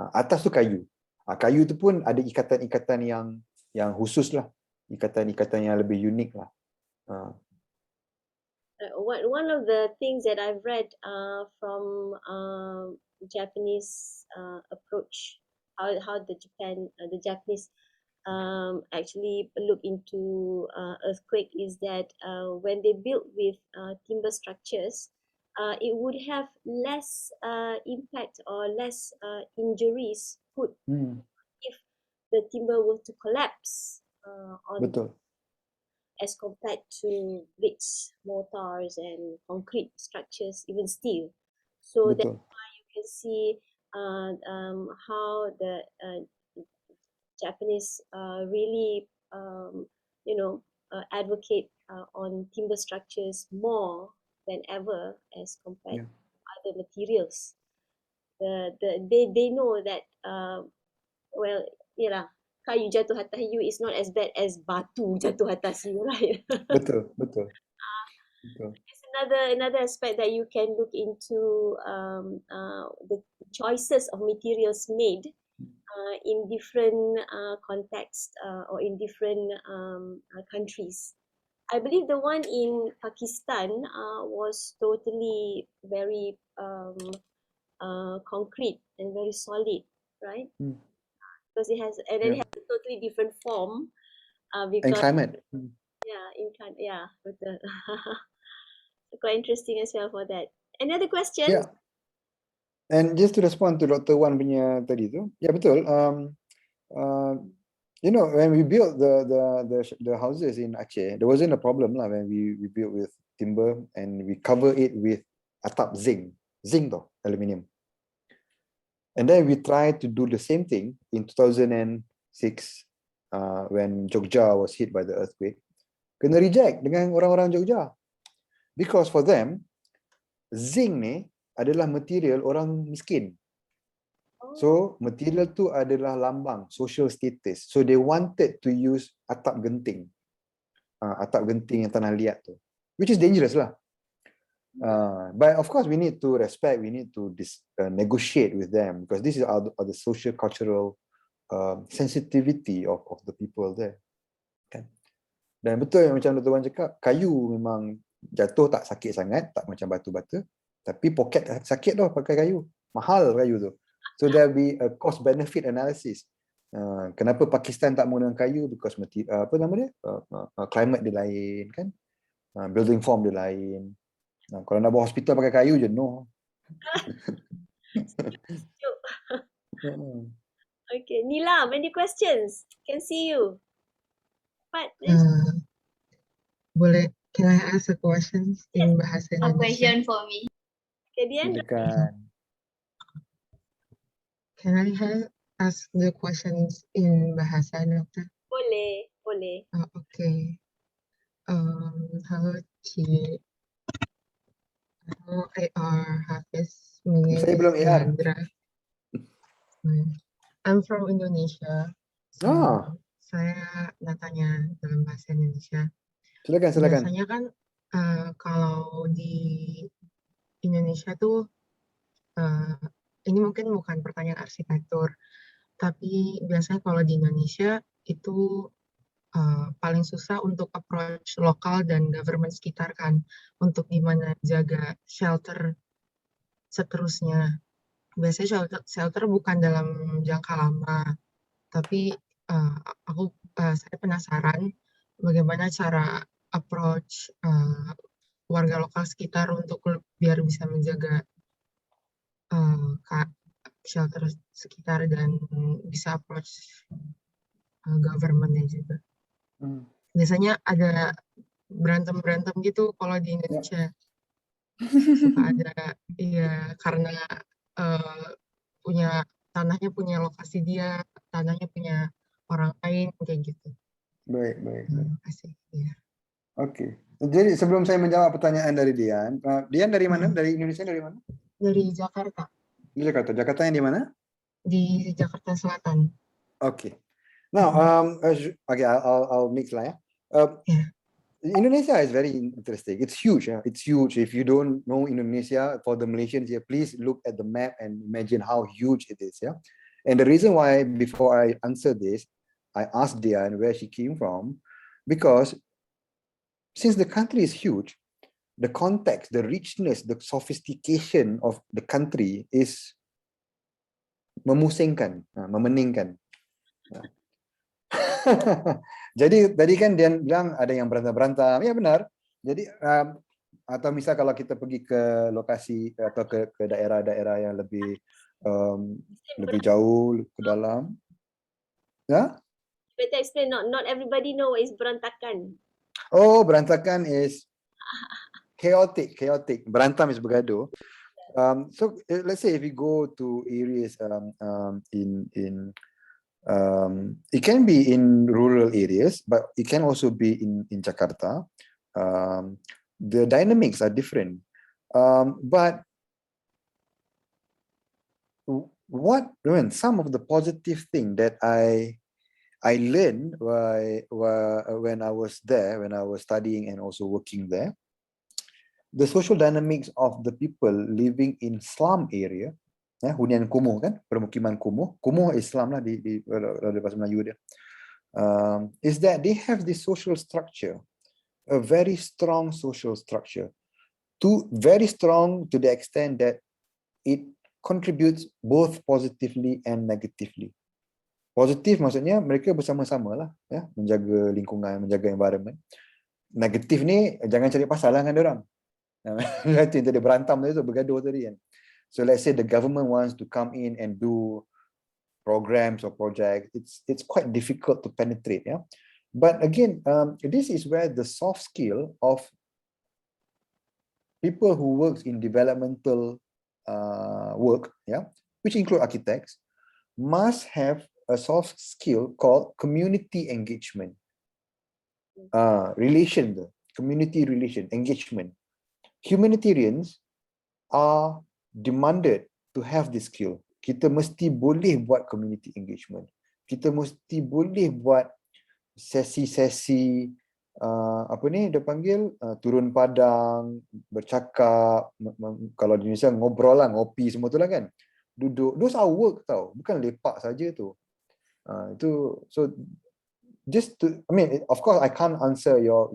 Atas tu kayu, kayu tu pun ada ikatan-ikatan yang khusus lah, ikatan-ikatan yang lebih unik lah. One of the things that I've read from Japanese approach, how the Japanese actually look into earthquake is that when they built with timber structures, it would have less impact or less injuries put if the timber were to collapse on Betul. as compared to bricks, mortars, and concrete structures, even steel. So that's why you can see how the Japanese really, advocate on timber structures more than ever as compared to other materials. They know that kayu jatuh atas you is not as bad as batu jatuh atas you, right? Betul. It's another aspect that you can look into the choices of materials made in different contexts or in different countries. I believe the one in Pakistan was totally very concrete and very solid, right? Because it has a totally different form. Because, and climate. Betul. Quite interesting as well for that. Any other questions? Yeah. And just to respond to Dr. Wan punya tadi tu, betul. When we built the houses in Aceh, there wasn't a problem lah when we built with timber and we cover it with atap zinc though, aluminium. And then we tried to do the same thing in 2006 when Jogja was hit by the earthquake. Kena reject dengan orang-orang Jogja. Because for them, zinc ni adalah material orang miskin. So material tu adalah lambang social status. So they wanted to use atap genting. Atap genting yang tanah liat tu. Which is dangerous lah. But of course we need to respect, we need to negotiate with them because this is the social cultural sensitivity of the people there. Kan? Dan betul yang macam Dr. Wan cakap, kayu memang jatuh tak sakit sangat, tak macam batu bata. Tapi poket sakit tau pakai kayu. Mahal kayu tu. So there will be a cost benefit analysis. Kenapa Pakistan tak menggunakan kayu? Because climate dia lain kan. Building form dia lain. Nah, kalau nak buat hospital pakai kayu jenuh. Sejuk. Okay, Nila, many questions. Can see you. What? Boleh, can I ask a question in bahasa A Indonesia? question for me. Okay, Dian. Silakan. Can I ask the questions in bahasa, Dokter? Boleh, boleh. Oh, okay. Halo Ci, halo AR Hafiz, my name Saya is belum AR. Diandra. I'm from Indonesia. So, saya nak tanya dalam bahasa Indonesia. Silakan. Biasanya kan kalau di Indonesia tuh ini mungkin bukan pertanyaan arsitektur, tapi biasanya kalau di Indonesia itu paling susah untuk approach lokal dan government sekitar kan, untuk gimana jaga shelter seterusnya. Biasanya shelter bukan dalam jangka lama, tapi saya penasaran bagaimana cara approach warga lokal sekitar untuk biar bisa menjaga shelter sekitar dan bisa approach government-nya juga. Biasanya ada berantem gitu kalau di Indonesia. Suka ada, iya, karena tanahnya punya lokasi dia, tanahnya punya orang lain, kayak gitu. Baik. Terima kasih. Ya. Oke. Jadi sebelum saya menjawab pertanyaan dari Dian, Dian dari mana? Dari Indonesia dari mana? Dari Jakarta. Di Jakarta. Jakarta yang di mana? Di Jakarta Selatan. Okay. Now, okay, I'll mix lah ya. Yeah. Indonesia is very interesting. It's huge. It's huge. If you don't know Indonesia, for the Malaysians here, please look at the map and imagine how huge it is. Yeah. And the reason why, before I answer this, I asked Dian where she came from, because since the country is huge, the context, the richness, the sophistication of the country is memusingkan, memeningkan. Jadi tadi kan dia bilang ada yang berantem-berantem, ya benar. Jadi atau misal kalau kita pergi ke lokasi atau ke daerah-daerah yang lebih jauh ke dalam, ya? Better explain. Not everybody know what is berantakan. Oh, berantakan is chaotic. Berantam is bergaduh. So let's say if we go to areas it can be in rural areas, but it can also be in Jakarta. The dynamics are different. But some of the positive thing that I learned when I was there, when I was studying and also working there, the social dynamics of the people living in slum area, hunian kumuh kan, permukiman kumuh Islam lah di bahasa Melayu dia, is that they have this social structure, a very strong social structure, very strong to the extent that it contributes both positively and negatively. Positif maksudnya mereka bersama-sama lah, ya, menjaga lingkungan, menjaga environment. Negatif ni jangan cari pasal lah dengan diorang. Nanti dia berantam tadi tu, bergaduh tadi kan. So let's say the government wants to come in and do programs or projects, it's quite difficult to penetrate, yeah. But again, this is where the soft skill of people who works in developmental work, yeah, which include architects, must have a soft skill called community engagement. Community relation, engagement. Humanitarians are demanded to have this skill. Kita mesti boleh buat community engagement. Kita mesti boleh buat sesi-sesi apa ni dia panggil turun padang, bercakap, kalau di Indonesia ngobrol lah, ngopi semua tu lah kan. Duduk, those are work tau, bukan lepak saja tu. Itu so just to, I mean, of course I can't answer your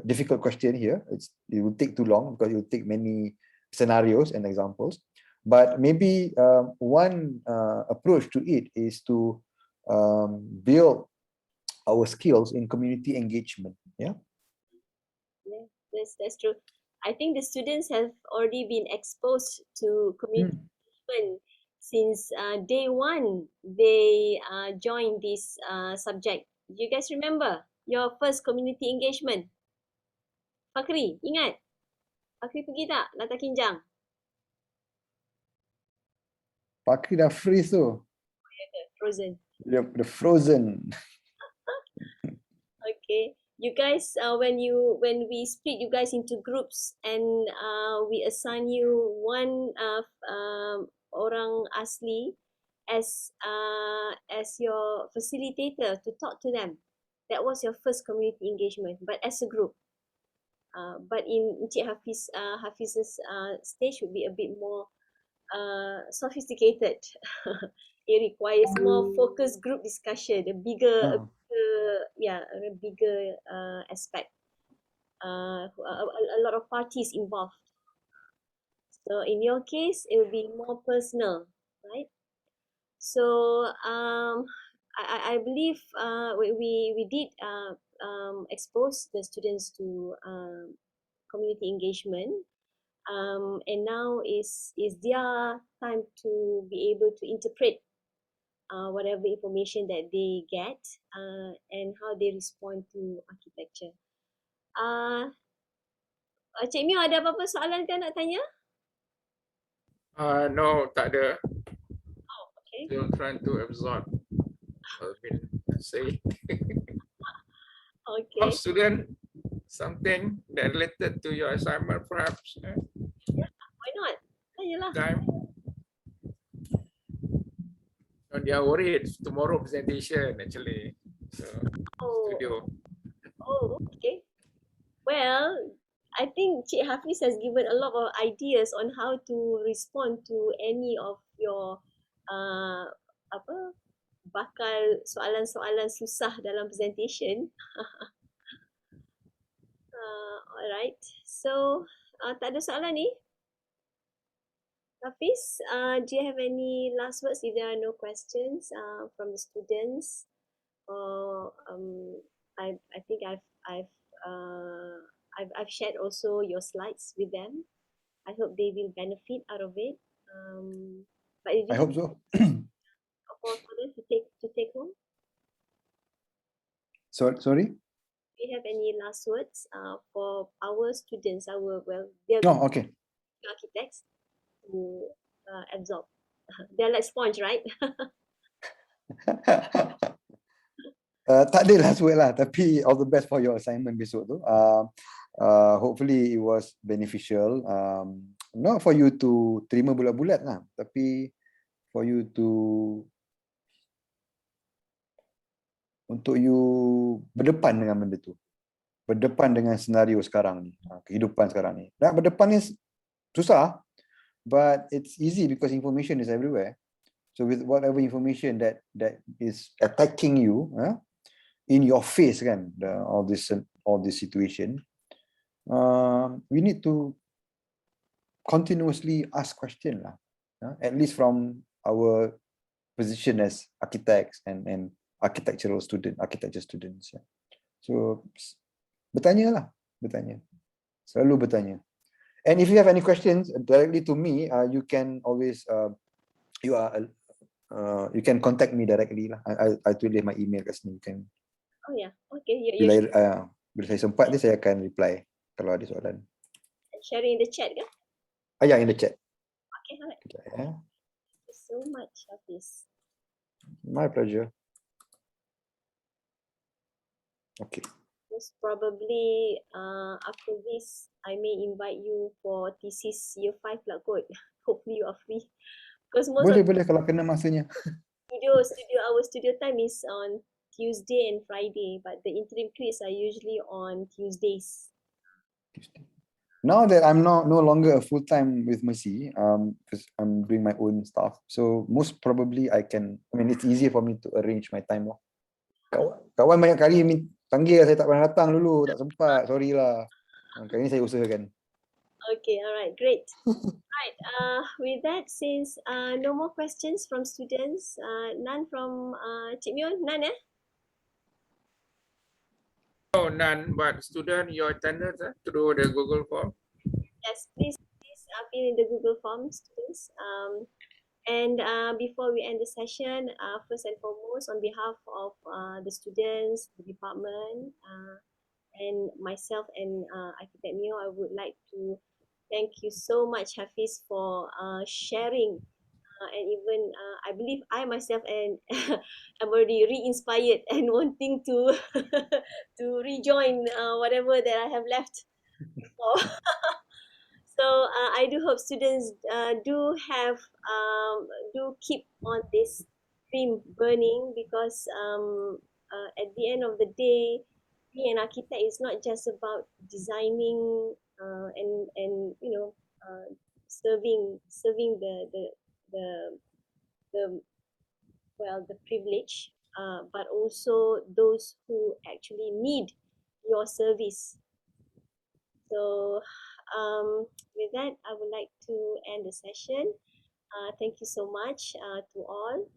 difficult question here. It will take too long because it will take many scenarios and examples. But maybe one approach to it is to build our skills in community engagement. Yeah. Yes, that's true. I think the students have already been exposed to community engagement since day one. They joined this subject. Do you guys remember your first community engagement? Fakri, ingat? Fakri pergi tak Lata Kinjang? Fakri dah freeze tu. Frozen. Yep, the frozen. Okay. You guys, when we split you guys into groups and we assign you one orang asli as your facilitator to talk to them. That was your first community engagement, but as a group. But in Encik Hafiz's stage would be a bit more sophisticated. It requires more focused group discussion, a bigger aspect. A lot of parties involved. So in your case, it will be more personal, right? So I believe we did expose the students to community engagement, and now is their time to be able to interpret whatever information that they get and how they respond to architecture. Cik Mio, ada apa-apa soalan ke nak tanya? No, tak ada. Oh, okay. Still trying to absorb what I've been saying. Okay. Student, something that related to your assignment perhaps? Yeah, why not? Tanyalah. Time. No, they are worried tomorrow presentation actually. So, studio. Oh, okay. Well, I think Cik Hafiz has given a lot of ideas on how to respond to any of your bakal soalan-soalan susah dalam presentation. Alright, so tak ada soalan ni. Hafiz, do you have any last words if there are no questions from the students? I think I've shared also your slides with them. I hope they will benefit out of it. But if I hope so. for them to take home. Sorry? Do you have any last words for our students? They're Okay. architects to absorb. They're like sponge, right? Tak ada last word lah, tapi all the best for your assignment besok tu. Hopefully it was beneficial. Not for you to terima bulat-bulat lah, tapi for you to untuk you berdepan dengan benda tu. Berdepan dengan senario sekarang ni, kehidupan sekarang ni. Dan berdepan ni susah, but it's easy because information is everywhere. So with whatever information that is attacking you, in your face kan, all this situation, we need to continuously ask question lah, at least from our position as architects and architecture students. So bertanya, selalu bertanya. And if you have any questions directly to me, you can always you can contact me directly lah. I tulis my email kat sini. You can. Oh yeah, okay. Bila saya sempat saya akan reply kalau ada soalan. Sharing in the chat ke? Yeah, in the chat. Okay, alright. Yeah. Thank you so much, Hafiz. My pleasure. Okay. Most probably after this, I may invite you for thesis year 5 lah kot. Hopefully you are free. Because most Boleh kalau kena masanya. our studio time is on Tuesday and Friday, but the interim quiz are usually on Tuesdays. Now that I'm no longer a full-time with Mercy, because I'm doing my own stuff, so most probably it's easier for me to arrange my time lah. Kawan banyak kali panggil saya tak pernah datang dulu, tak sempat, sorry lah. Kali ni saya usahakan. Okay, alright, great. Right, with that, since no more questions from students, none from Cik Myon, none No, none, but student, your attendance through the Google form. Yes, please fill in the Google Forms, students. And before we end the session, first and foremost, on behalf of the students, the department, and myself and Architect Neo, I would like to thank you so much, Hafiz, for sharing. And even I believe I myself and am already re-inspired and wanting to to rejoin whatever that I have left before. So I do hope students do keep on this dream burning, because at the end of the day, being an architect is not just about designing and serving the the the privilege, but also those who actually need your service. So with that, I would like to end the session. Thank you so much to all.